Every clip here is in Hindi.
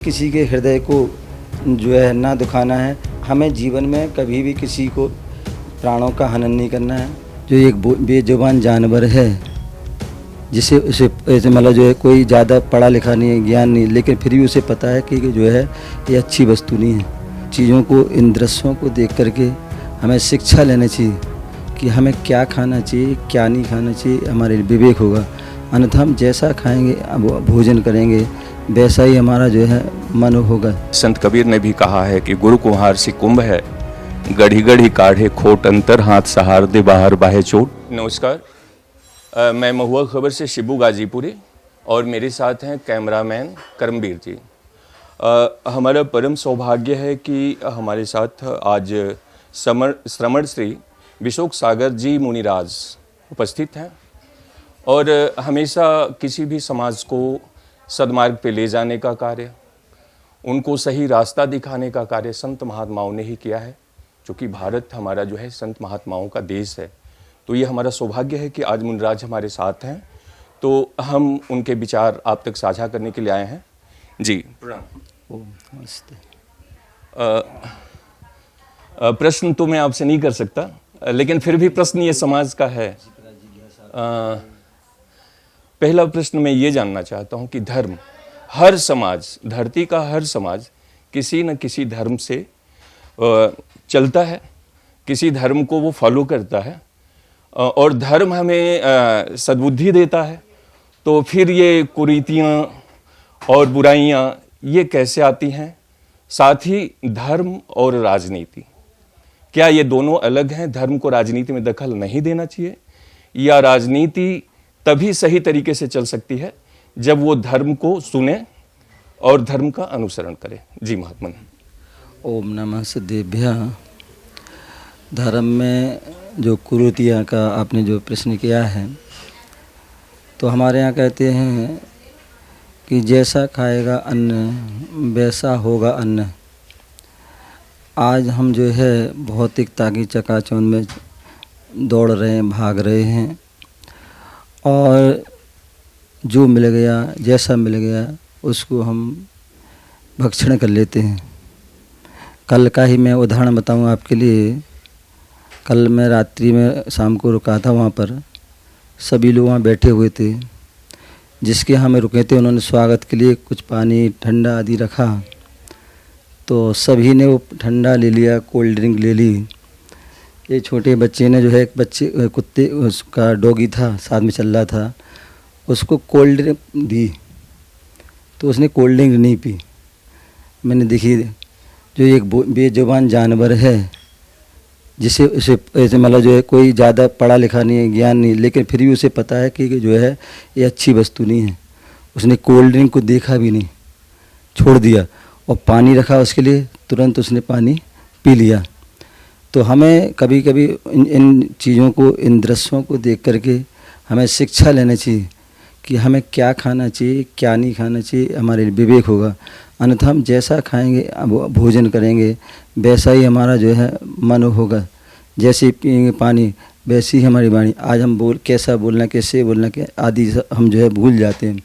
किसी के हृदय को जो है ना दुखाना है। हमें जीवन में कभी भी किसी को प्राणों का हनन नहीं करना है। जो एक बेजुबान जानवर है जिसे उसे मतलब जो है कोई ज़्यादा पढ़ा लिखा नहीं है, ज्ञान नहीं, लेकिन फिर भी उसे पता है कि जो है ये अच्छी वस्तु नहीं है। चीज़ों को, इन दृश्यों को देख करके हमें शिक्षा लेनी चाहिए कि हमें क्या खाना चाहिए, क्या नहीं खाना चाहिए। हमारे विवेक होगा, अन्यथा हम जैसा खाएंगे भोजन करेंगे वैसा ही हमारा जो है मन होगा। संत कबीर ने भी कहा है कि गुरु कुम्हार सी कुंभ है, गढ़ी गढ़ी काढ़े खोट अंतर, हाथ सहार दे बाहर बाहे चोट। नमस्कार, मैं महुआ खबर से शिबू गाजीपुरी और मेरे साथ हैं कैमरामैन करमबीर जी। हमारा परम सौभाग्य है कि हमारे साथ आज श्रमण श्री विशोक सागर जी मुनिराज उपस्थित हैं और हमेशा किसी भी समाज को सदमार्ग पे ले जाने का कार्य, उनको सही रास्ता दिखाने का कार्य संत महात्माओं ने ही किया है। क्योंकि भारत हमारा जो है संत महात्माओं का देश है, तो ये हमारा सौभाग्य है कि आज मुनिराज हमारे साथ हैं, तो हम उनके विचार आप तक साझा करने के लिए आए हैं। जी प्रणाम। ओम नमस्ते। प्रश्न तो मैं आपसे नहीं कर सकता, लेकिन फिर भी प्रश्न ये समाज का है। पहला प्रश्न मैं ये जानना चाहता हूँ कि धर्म, हर समाज, धरती का हर समाज किसी न किसी धर्म से चलता है, किसी धर्म को वो फॉलो करता है और धर्म हमें सद्बुद्धि देता है। तो फिर ये कुरीतियाँ और बुराइयाँ ये कैसे आती हैं? साथ ही धर्म और राजनीति, क्या ये दोनों अलग हैं? धर्म को राजनीति में दखल नहीं देना चाहिए, या राजनीति तभी सही तरीके से चल सकती है जब वो धर्म को सुने और धर्म का अनुसरण करे? जी महात्मन। ओम नमः सिद्धेभ्यः। धर्म में जो कुरीतियाँ का आपने जो प्रश्न किया है, तो हमारे यहाँ कहते हैं कि जैसा खाएगा अन्न वैसा होगा अन्न। आज हम जो है भौतिकता की चकाचौंध में दौड़ रहे हैं, भाग रहे हैं और जो मिल गया, जैसा मिल गया उसको हम भक्षण कर लेते हैं। कल का ही मैं उदाहरण बताऊं आपके लिए। कल मैं रात्रि में शाम को रुका था, वहाँ पर सभी लोग वहाँ बैठे हुए थे। जिसके यहाँ में रुके थे उन्होंने स्वागत के लिए कुछ पानी ठंडा आदि रखा, तो सभी ने वो ठंडा ले लिया, कोल्ड ड्रिंक ले ली। ये छोटे बच्चे ने जो है, एक बच्चे कुत्ते उसका डॉगी था साथ में चल रहा था, उसको कोल्ड ड्रिंक दी तो उसने कोल्ड ड्रिंक नहीं पी। मैंने देखी जो एक बेजुबान जानवर है जिसे उसे मतलब जो है कोई ज़्यादा पढ़ा लिखा नहीं है, ज्ञान नहीं, लेकिन फिर भी उसे पता है कि जो है ये अच्छी वस्तु नहीं है। उसने कोल्ड ड्रिंक को देखा भी नहीं, छोड़ दिया और पानी रखा उसके लिए, तुरंत उसने पानी पी लिया। तो हमें कभी कभी इन चीज़ों को, इन दृश्यों को देख करके हमें शिक्षा लेनी चाहिए कि हमें क्या खाना चाहिए, क्या नहीं खाना चाहिए। हमारे विवेक होगा, अन्यथा हम जैसा खाएंगे भोजन करेंगे वैसा ही हमारा जो है मन होगा। जैसे पिएंगे पानी वैसी ही हमारी वाणी। आज हम कैसा बोलना, कैसे बोलना आदि हम जो है भूल जाते हैं,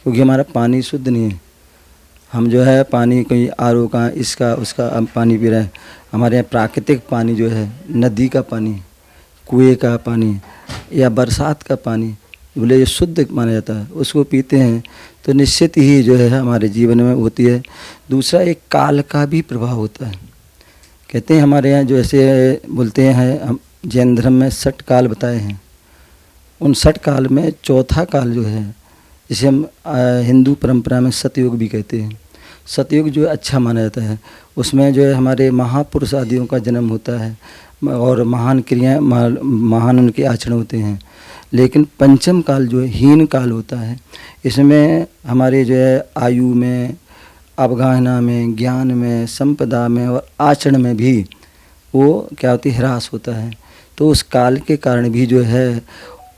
क्योंकि हमारा पानी शुद्ध नहीं है। हम जो है पानी कोई आरओ का, इसका उसका हम पानी पी रहे हैं। हमारे यहाँ प्राकृतिक पानी जो है, नदी का पानी, कुएं का पानी या बरसात का पानी, बोले जो शुद्ध माना जाता है, उसको पीते हैं तो निश्चित ही जो है हमारे जीवन में होती है। दूसरा, एक काल का भी प्रभाव होता है। कहते हैं हमारे यहाँ जो ऐसे बोलते हैं, हम जैन धर्म में 60 काल बताए हैं। उन 60 काल में चौथा काल जो है, जिसे हम हिंदू परंपरा में सतयुग भी कहते हैं। सतयुग जो अच्छा माना जाता है, उसमें जो है हमारे महापुरुष आदियों का जन्म होता है और महान क्रियाएँ, महान उनके आचरण होते हैं। लेकिन पंचम काल जो है हीन काल होता है। इसमें हमारे जो है आयु में, अवगाहना में, ज्ञान में, संपदा में और आचरण में भी वो क्या होती है, ह्रास होता है। तो उस काल के कारण भी जो है,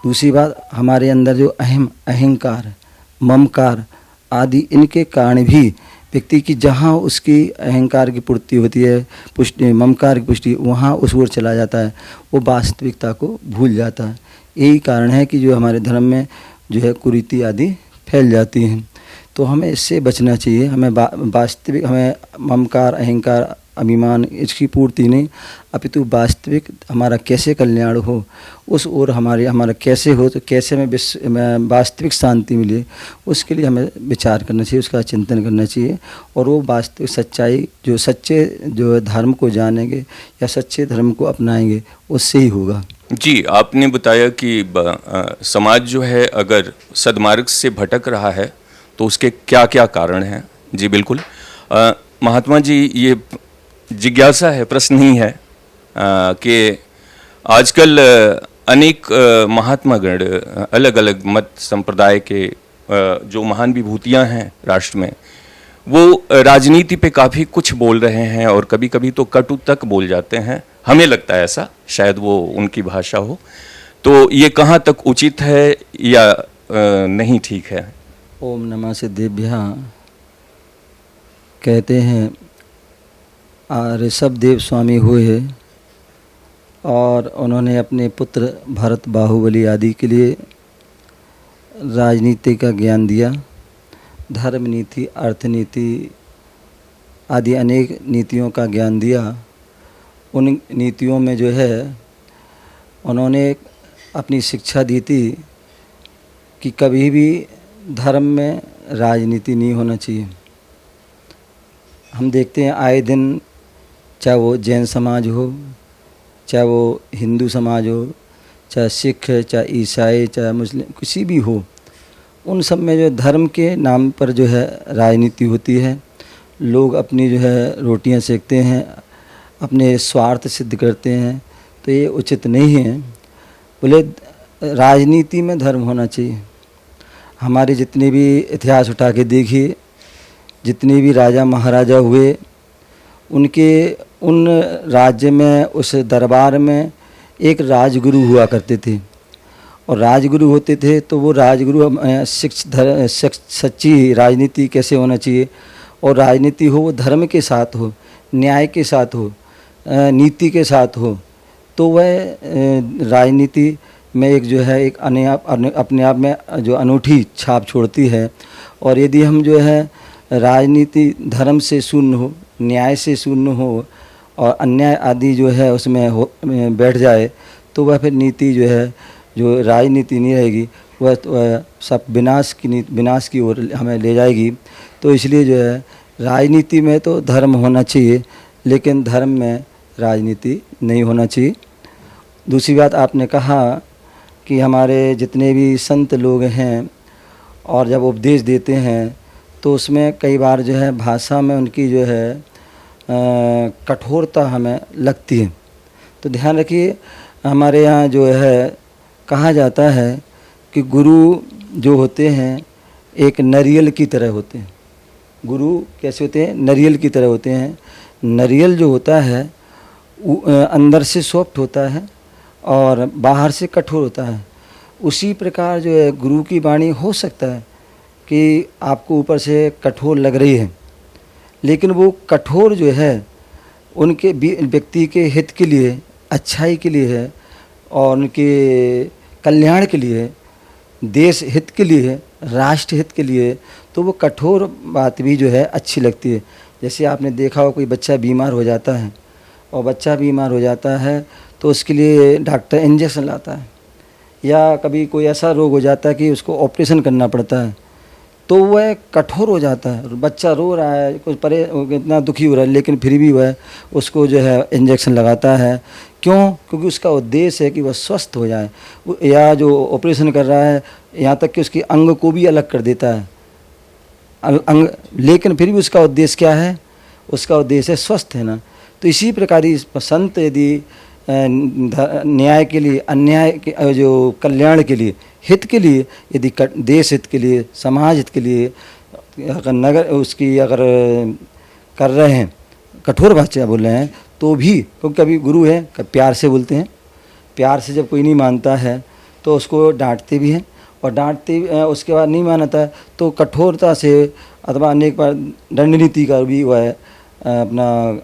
दूसरी बात हमारे अंदर जो अहंकार, ममकार आदि, इनके कारण भी व्यक्ति की जहाँ उसकी अहंकार की पूर्ति होती है, पुष्टि, ममकार की पुष्टि, वहाँ उस ओर चला जाता है, वो वास्तविकता को भूल जाता है। यही कारण है कि जो हमारे धर्म में जो है कुरीति आदि फैल जाती हैं। तो हमें इससे बचना चाहिए। हमें वास्तविक, हमें ममकार, अहंकार, अभिमान इसकी पूर्ति नहीं, अपितु वास्तविक हमारा कैसे कल्याण हो उस ओर हमारा कैसे हो, तो कैसे में वास्तविक शांति मिले, उसके लिए हमें विचार करना चाहिए, उसका चिंतन करना चाहिए। और वो वास्तविक सच्चाई, जो सच्चे जो धर्म को जानेंगे या सच्चे धर्म को अपनाएंगे, उससे ही होगा। जी, आपने बताया कि समाज जो है अगर सद्मार्ग से भटक रहा है तो उसके क्या क्या कारण हैं। जी बिल्कुल। महात्मा जी, ये जिज्ञासा है, प्रश्न ही है कि आजकल अनेक महात्मागण, अलग अलग मत संप्रदाय के जो महान विभूतियाँ हैं राष्ट्र में, वो राजनीति पे काफ़ी कुछ बोल रहे हैं और कभी कभी तो कटु तक बोल जाते हैं। हमें लगता है ऐसा, शायद वो उनकी भाषा हो। तो ये कहाँ तक उचित है या नहीं ठीक है? ओम नमः सिद्धेभ्यः। कहते हैं ऋषभ देव स्वामी हुए और उन्होंने अपने पुत्र भरत, बाहुबली आदि के लिए राजनीति का ज्ञान दिया। धर्म नीति, अर्थ नीति आदि अनेक नीतियों का ज्ञान दिया। उन नीतियों में जो है उन्होंने अपनी शिक्षा दी थी कि कभी भी धर्म में राजनीति नहीं होना चाहिए। हम देखते हैं आए दिन, चाहे वो जैन समाज हो, चाहे वो हिंदू समाज हो, चाहे सिख, चाहे ईसाई, चाहे मुस्लिम, किसी भी हो, उन सब में जो धर्म के नाम पर जो है राजनीति होती है। लोग अपनी जो है रोटियां सेकते हैं, अपने स्वार्थ सिद्ध करते हैं, तो ये उचित नहीं है। बोले राजनीति में धर्म होना चाहिए। हमारे जितने भी इतिहास उठा के देखिए, जितने भी राजा महाराजा हुए, उनके उन राज्य में, उस दरबार में एक राजगुरु हुआ करते थे। और राजगुरु होते थे तो वो राजगुरु सच्ची राजनीति कैसे होना चाहिए, और राजनीति हो वो धर्म के साथ हो, न्याय के साथ हो, नीति के साथ हो, तो वह राजनीति में एक जो है एक अपने आप में जो अनूठी छाप छोड़ती है। और यदि हम जो है राजनीति धर्म से शून्य हो, न्याय से शून्य हो और अन्याय आदि जो है उसमें बैठ जाए, तो वह फिर नीति जो है, जो राजनीति नहीं रहेगी, वह सब विनाश की ओर हमें ले जाएगी। तो इसलिए जो है राजनीति में तो धर्म होना चाहिए, लेकिन धर्म में राजनीति नहीं होना चाहिए। दूसरी बात, आपने कहा कि हमारे जितने भी संत लोग हैं और जब उपदेश देते हैं तो उसमें कई बार जो है भाषा में उनकी जो है कठोरता हमें लगती है। तो ध्यान रखिए, हमारे यहाँ जो है कहा जाता है कि गुरु जो होते हैं एक नारियल की तरह होते हैं। गुरु कैसे होते हैं? नारियल की तरह होते हैं। नारियल जो होता है अंदर से सॉफ्ट होता है और बाहर से कठोर होता है। उसी प्रकार जो है गुरु की वाणी हो सकता है कि आपको ऊपर से कठोर लग रही है, लेकिन वो कठोर जो है उनके व्यक्ति के हित के लिए, अच्छाई के लिए है और उनके कल्याण के लिए, देश हित के लिए, राष्ट्र हित के लिए, तो वो कठोर बात भी जो है अच्छी लगती है। जैसे आपने देखा हो, कोई बच्चा बीमार हो जाता है और बच्चा बीमार हो जाता है तो उसके लिए डॉक्टर इंजेक्शन लाता है, या कभी कोई ऐसा रोग हो जाता है कि उसको ऑपरेशन करना पड़ता है, तो वह कठोर हो जाता है। बच्चा रो रहा है, कुछ इतना दुखी हो रहा है, लेकिन फिर भी वह उसको जो है इंजेक्शन लगाता है। क्यों? क्योंकि उसका उद्देश्य है कि वह स्वस्थ हो जाए। या जो ऑपरेशन कर रहा है, यहाँ तक कि उसकी अंग को भी अलग कर देता है अंग, लेकिन फिर भी उसका उद्देश्य क्या है? उसका उद्देश्य है स्वस्थ है ना। तो इसी प्रकार ही संत यदि न्याय के लिए, अन्याय के, जो कल्याण के लिए, हित के लिए, यदि देश हित के लिए, समाज हित के लिए अगर नगर उसकी अगर कर रहे हैं, कठोर भाषा बोल रहे हैं, तो भी, क्योंकि कभी गुरु है प्यार से बोलते हैं, प्यार से जब कोई नहीं मानता है तो उसको डांटते भी हैं, और डांटते उसके बाद नहीं मानता है तो कठोरता से अथवा अनेक बार दंड नीति का भी वह अपना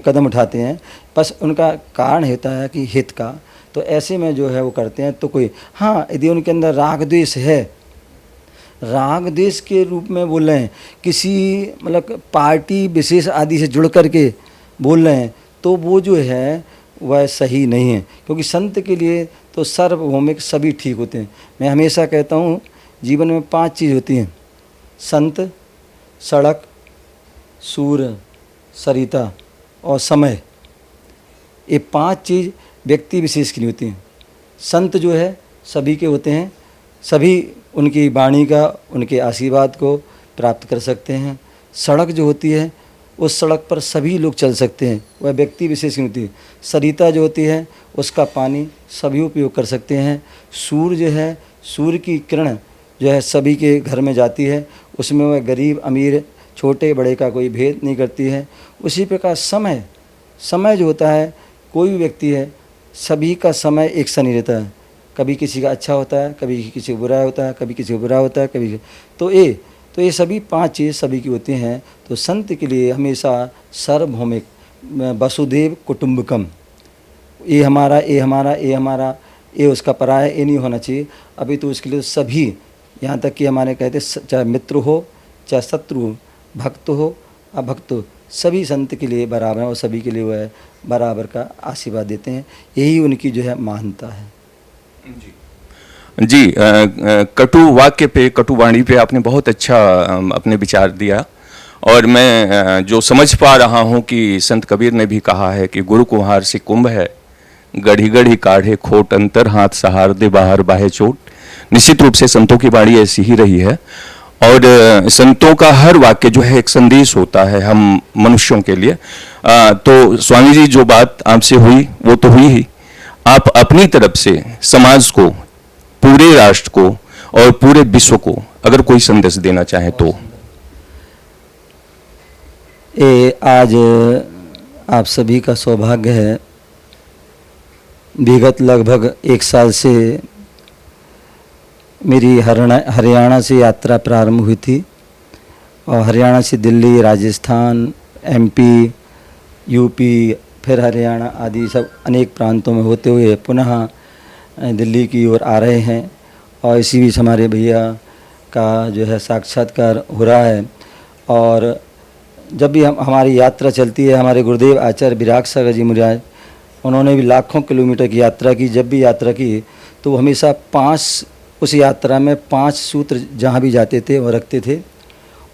कदम उठाते हैं। बस उनका कारण होता है कि हित का। तो ऐसे में जो है वो करते हैं। तो कोई, हाँ, यदि उनके अंदर राग द्वेष है, राग देश के रूप में बोल रहे हैं, किसी मतलब पार्टी विशेष आदि से जुड़ करके बोल रहे हैं, तो वो जो है वह सही नहीं है। क्योंकि संत के लिए तो सार्वभौमिक सभी ठीक होते हैं। मैं हमेशा कहता हूँ जीवन में 5 चीज़ होती हैं: संत, सड़क, सूर्य, सरिता और समय। ये 5 चीज़ व्यक्ति विशेष की नहीं होती हैं। संत जो है सभी के होते हैं, सभी उनकी वाणी का, उनके आशीर्वाद को प्राप्त कर सकते हैं। सड़क जो होती है उस सड़क पर सभी लोग चल सकते हैं, वह व्यक्ति विशेष की होती है। सरिता जो होती है उसका पानी सभी उपयोग कर सकते हैं। सूर्य जो है, सूर्य की किरण जो है सभी के घर में जाती है, उसमें वह गरीब अमीर छोटे बड़े का कोई भेद नहीं करती है। उसी प्रकार समय, समय जो होता है, कोई भी व्यक्ति है, सभी का समय एक सा नहीं रहता है। कभी किसी का अच्छा होता है, कभी किसी को बुरा होता है, कभी किसी को बुरा होता है, कभी तो ये सभी 5 चीज़ सभी की होती हैं। तो संत के लिए हमेशा सार्वभौमिक, वसुदेव कुटुंबकम, ये हमारा, ये हमारा, ये हमारा, ये उसका पराया, ये नहीं होना चाहिए। अभी तो उसके लिए सभी, यहाँ तक कि हमारे कहते चाहे मित्र हो चाहे शत्रु हो, भक्त हो अभक्त हो, सभी संत के लिए बराबर हैं और सभी के लिए वह बराबर का आशीर्वाद देते हैं। यही उनकी जो है महानता है। जी, कटु वाक्य पे, कटु वाणी पे आपने बहुत अच्छा अपने विचार दिया। और मैं जो समझ पा रहा हूँ कि संत कबीर ने भी कहा है कि गुरु कुम्हार से कुंभ है, गढ़ी गढ़ी काढ़े खोट अंतर, हाथ सहार दे बाहर बाहे चोट। निश्चित रूप से संतों की वाणी ऐसी ही रही है और संतों का हर वाक्य जो है एक संदेश होता है हम मनुष्यों के लिए। तो स्वामी जी, जो बात आपसे हुई वो तो हुई ही, आप अपनी तरफ से समाज को, पूरे राष्ट्र को और पूरे विश्व को अगर कोई संदेश देना चाहे तो। ये आज आप सभी का सौभाग्य है, विगत लगभग 1 साल से मेरी हरियाणा से यात्रा प्रारंभ हुई थी और हरियाणा से दिल्ली, राजस्थान, MP, UP, फिर हरियाणा आदि सब अनेक प्रांतों में होते हुए पुनः दिल्ली की ओर आ रहे हैं। और इसी बीच हमारे भैया का जो है साक्षात्कार हो रहा है। और जब भी हमारी यात्रा चलती है, हमारे गुरुदेव आचार्य विराग सागर जी महाराज, उन्होंने भी लाखों किलोमीटर की यात्रा की। जब भी यात्रा की तो हमेशा 5, उस यात्रा में 5 सूत्र जहाँ भी जाते थे वो रखते थे।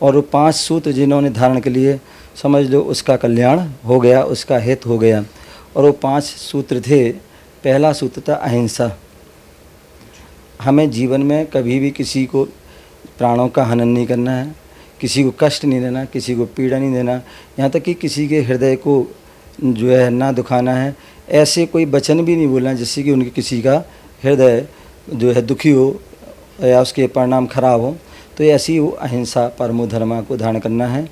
और वो 5 सूत्र जिन्होंने धारण के लिए, समझ लो उसका कल्याण हो गया, उसका हित हो गया। और वो 5 सूत्र थे। पहला सूत्र था अहिंसा। हमें जीवन में कभी भी किसी को प्राणों का हनन नहीं करना है, किसी को कष्ट नहीं देना, किसी को पीड़ा नहीं देना, यहाँ तक कि किसी के हृदय को जो है ना दुखाना है। ऐसे कोई वचन भी नहीं बोलना जिससे कि उनके किसी का हृदय जो है दुखी हो या उसके परिणाम खराब हो। तो ऐसी वो अहिंसा परमो धर्मा को धारण करना है।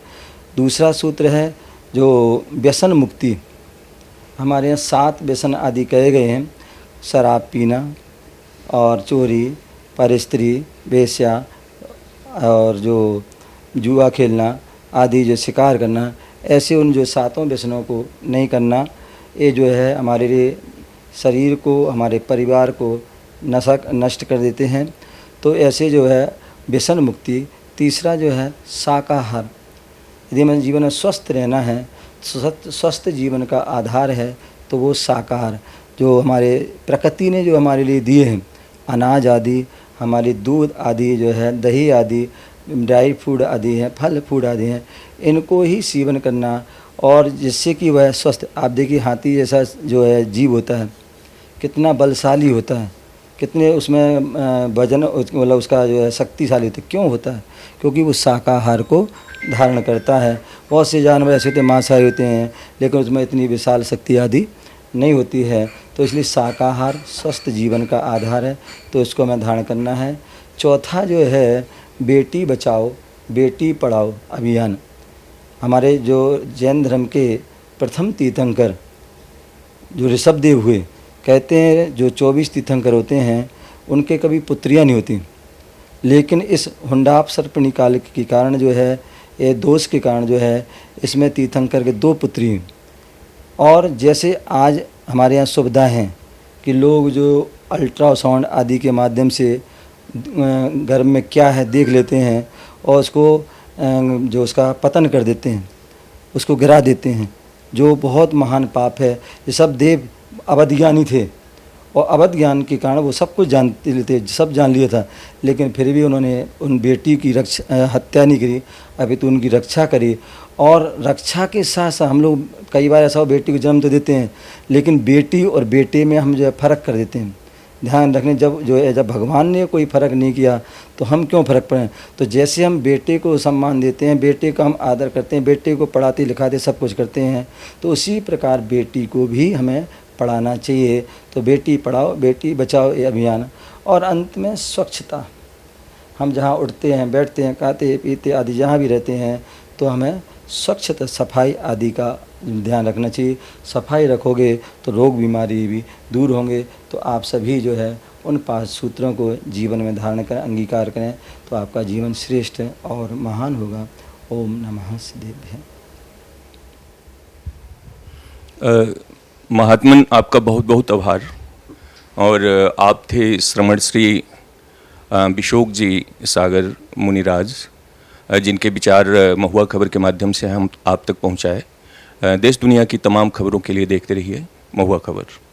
दूसरा सूत्र है जो व्यसन मुक्ति। हमारे यहाँ 7 व्यसन आदि कहे गए हैं: शराब पीना और चोरी, परस्त्री, वेश्या और जो जुआ खेलना आदि, जो शिकार करना, ऐसे उन जो 7 व्यसनों को नहीं करना। ये जो है हमारे लिए शरीर को, हमारे परिवार को नष्ट कर देते हैं। तो ऐसे जो है व्यसन मुक्ति। तीसरा जो है शाकाहार। यदि हमें जीवन में स्वस्थ रहना है, स्वस्थ जीवन का आधार है तो वो शाकाहार, जो हमारे प्रकृति ने जो हमारे लिए दिए हैं, अनाज आदि, हमारे दूध आदि जो है, दही आदि, ड्राई फूड आदि हैं, फल फूड आदि हैं, इनको ही सेवन करना। और जिससे कि वह स्वस्थ, आप देखिए हाथी जैसा जो है जीव होता है, कितना बलशाली होता है, कितने उसमें वजन, मतलब उसका जो है शक्तिशाली होता है। क्यों होता है? क्योंकि वो शाकाहार को धारण करता है। बहुत से जानवर ऐसे होते हैं, मांसाहारी होते हैं, लेकिन उसमें इतनी विशाल शक्ति आदि नहीं होती है। तो इसलिए शाकाहार स्वस्थ जीवन का आधार है, तो इसको हमें धारण करना है। चौथा जो है बेटी बचाओ बेटी पढ़ाओ अभियान। हमारे जो जैन धर्म के प्रथम तीर्थंकर जो ऋषभदेव हुए, कहते हैं जो 24 तीर्थंकर होते हैं उनके कभी पुत्रियां नहीं होती, लेकिन इस हुंडाप सर्पणी काल के कारण जो है, ये दोष के कारण जो है, इसमें तीर्थंकर के 2 पुत्री हैं। और जैसे आज हमारे यहाँ सुविधा हैं कि लोग जो अल्ट्रासाउंड आदि के माध्यम से गर्भ में क्या है देख लेते हैं और उसको जो उसका पतन कर देते हैं, उसको गिरा देते हैं, जो बहुत महान पाप है। ये सब देव अवध ज्ञानी थे और अवध ज्ञान के कारण वो सब कुछ जानते थे, सब जान लिया था, लेकिन फिर भी उन्होंने उन बेटी की हत्या नहीं करी, अभी तो उनकी रक्षा करी। और रक्षा के साथ साथ हम लोग कई बार ऐसा हो, बेटी को जन्म तो देते हैं लेकिन बेटी और बेटे में हम जो है फ़र्क कर देते हैं। ध्यान रखने, जब भगवान ने कोई फ़र्क नहीं किया तो हम क्यों फ़र्क पड़ें। तो जैसे हम बेटे को सम्मान देते हैं, बेटे का हम आदर करते हैं, बेटे को पढ़ाते लिखाते सब कुछ करते हैं, तो उसी प्रकार बेटी को भी हमें पढ़ाना चाहिए। तो बेटी पढ़ाओ बेटी बचाओ ये अभियान। और अंत में स्वच्छता, हम जहाँ उठते हैं, बैठते हैं, खाते पीते आदि जहाँ भी रहते हैं तो हमें स्वच्छता सफाई आदि का ध्यान रखना चाहिए। सफाई रखोगे तो रोग बीमारी भी दूर होंगे। तो आप सभी जो है उन 5 सूत्रों को जीवन में धारण करें, अंगीकार करें, तो आपका जीवन श्रेष्ठ और महान होगा। ओम नमः सिद्धेभ्यः। महात्मन, आपका बहुत बहुत आभार। और आप थे श्रमण श्री बिशोक जी सागर मुनिराज, जिनके विचार महुआ खबर के माध्यम से हम आप तक पहुंचाए। देश दुनिया की तमाम खबरों के लिए देखते रहिए महुआ खबर।